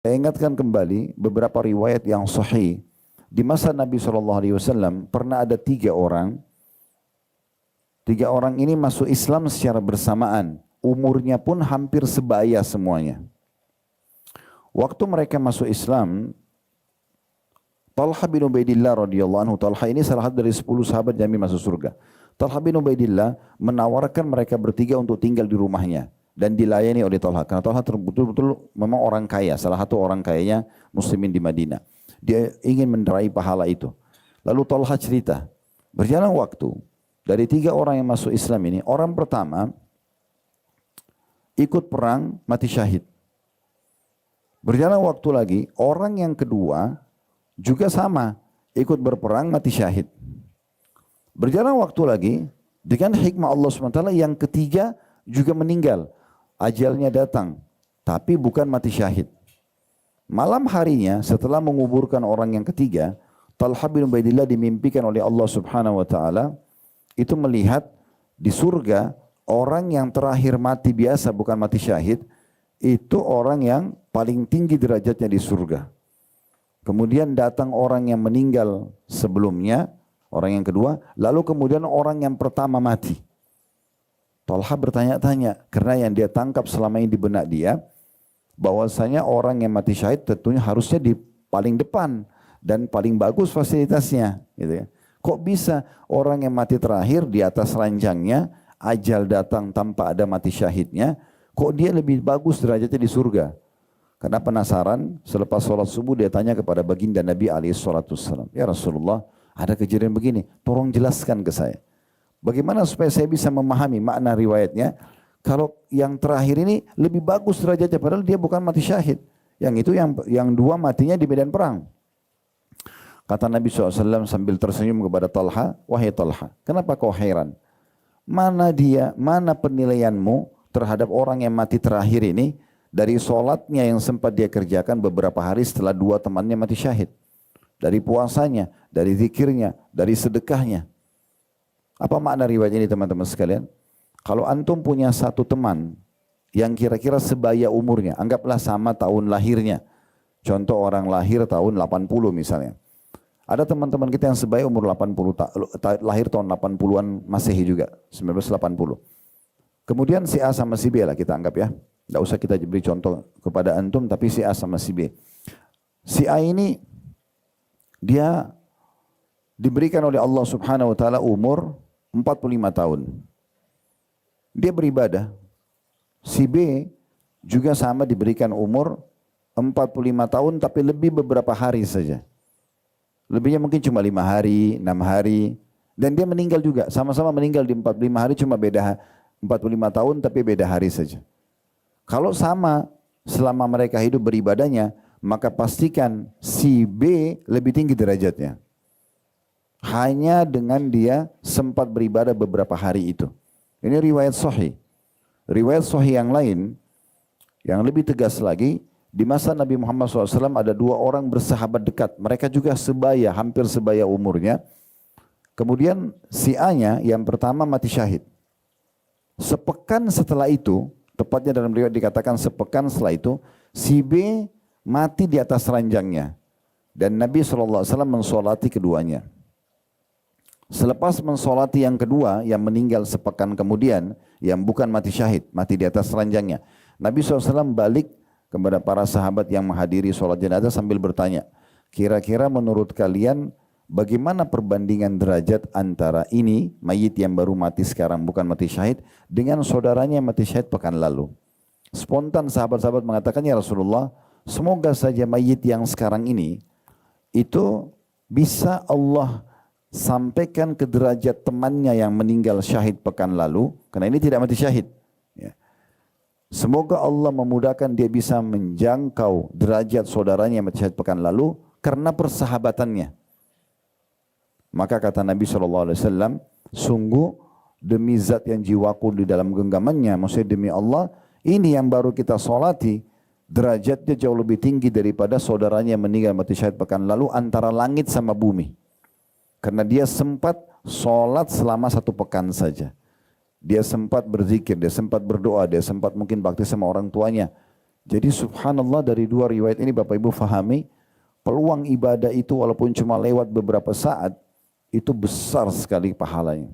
Saya ingatkan kembali beberapa riwayat yang sahih. Di masa Nabi SAW pernah ada tiga orang. Tiga orang ini masuk Islam secara bersamaan. Umurnya pun hampir sebaya semuanya. Waktu mereka masuk Islam, Talha bin Ubaidillah radhiyallahu anhu, Talha ini salah satu dari 10 sahabat yang masuk surga. Talha bin Ubaidillah menawarkan mereka bertiga untuk tinggal di rumahnya dan dilayani oleh Talha. Karena Talha betul-betul memang orang kaya, salah satu orang kayanya muslimin di Madinah. Dia ingin meraih pahala itu. Lalu Talha cerita, berjalan waktu, dari tiga orang yang masuk Islam ini, orang pertama ikut perang mati syahid. Berjalan waktu lagi, orang yang kedua juga sama, ikut berperang mati syahid. Berjalan waktu lagi, dengan hikmah Allah SWT yang ketiga juga meninggal. Ajalnya datang, tapi bukan mati syahid. Malam harinya setelah menguburkan orang yang ketiga, Talha bin Ubaidillah dimimpikan oleh Allah Subhanahu wa taala itu melihat di surga orang yang terakhir mati biasa bukan mati syahid, itu orang yang paling tinggi derajatnya di surga. Kemudian datang orang yang meninggal sebelumnya, orang yang kedua, lalu kemudian orang yang pertama mati. Talha bertanya-tanya, karena yang dia tangkap selama ini di benak dia, bahwasanya orang yang mati syahid tentunya harusnya di paling depan dan paling bagus fasilitasnya. Gitu ya. Kok bisa orang yang mati terakhir di atas ranjangnya, ajal datang tanpa ada mati syahidnya, kok dia lebih bagus derajatnya di surga? Karena penasaran, selepas sholat subuh dia tanya kepada baginda Nabi SAW. Ya Rasulullah, ada kejadian begini, tolong jelaskan ke saya. Bagaimana supaya saya bisa memahami makna riwayatnya? Kalau yang terakhir ini lebih bagus derajatnya, padahal dia bukan mati syahid. Yang itu yang dua matinya di medan perang. Kata Nabi SAW sambil tersenyum kepada Talha, wahai Talha, kenapa kau heran? Mana penilaianmu terhadap orang yang mati terakhir ini, dari sholatnya yang sempat dia kerjakan beberapa hari setelah dua temannya mati syahid. Dari puasanya, dari zikirnya, dari sedekahnya. Apa makna riwayat ini teman-teman sekalian? Kalau antum punya satu teman yang kira-kira sebaya umurnya, anggaplah sama tahun lahirnya. Contoh orang lahir tahun 80 misalnya. Ada teman-teman kita yang sebaya umur 80, lahir tahun 80-an Masehi juga, 1980. Kemudian si A sama si B lah kita anggap ya. Tidak usah kita beri contoh kepada antum, tapi si A sama si B. Si A ini dia diberikan oleh Allah Subhanahu wa taala umur 45 tahun. Dia beribadah. Si B juga sama diberikan umur 45 tahun tapi lebih beberapa hari saja. Lebihnya mungkin cuma 5 hari, 6 hari. Dan dia meninggal juga, sama-sama meninggal di 45 hari, cuma beda 45 tahun tapi beda hari saja. Kalau sama selama mereka hidup beribadahnya, maka pastikan si B lebih tinggi derajatnya. Hanya dengan dia sempat beribadah beberapa hari itu. Ini riwayat sahih. Riwayat sahih yang lain, yang lebih tegas lagi, di masa Nabi Muhammad SAW ada dua orang bersahabat dekat. Mereka juga sebaya, hampir sebaya umurnya. Kemudian si A-nya yang pertama mati syahid. Sepekan setelah itu, tepatnya dalam riwayat dikatakan sepekan setelah itu, si B mati di atas ranjangnya. Dan Nabi SAW mensolati keduanya. Selepas mensolati yang kedua, yang meninggal sepekan kemudian, yang bukan mati syahid, mati di atas ranjangnya. Nabi SAW balik kepada para sahabat yang menghadiri sholat jenazah sambil bertanya, kira-kira menurut kalian bagaimana perbandingan derajat antara ini, mayit yang baru mati sekarang bukan mati syahid, dengan saudaranya yang mati syahid pekan lalu? Spontan sahabat-sahabat mengatakan, ya Rasulullah, semoga saja mayit yang sekarang ini itu bisa Allah sampaikan ke derajat temannya yang meninggal syahid pekan lalu, karena ini tidak mati syahid. Ya. Semoga Allah memudahkan dia bisa menjangkau derajat saudaranya yang mati syahid pekan lalu karena persahabatannya. Maka kata Nabi SAW, sungguh demi zat yang jiwaku di dalam genggamannya, maksudnya demi Allah, ini yang baru kita solati, derajatnya jauh lebih tinggi daripada saudaranya yang meninggal mati syahid pekan lalu antara langit sama bumi. Karena dia sempat sholat selama 1 pekan saja. Dia sempat berzikir, dia sempat berdoa, dia sempat mungkin bakti sama orang tuanya. Jadi subhanallah dari dua riwayat ini Bapak Ibu fahami, peluang ibadah itu walaupun cuma lewat beberapa saat, itu besar sekali pahalanya.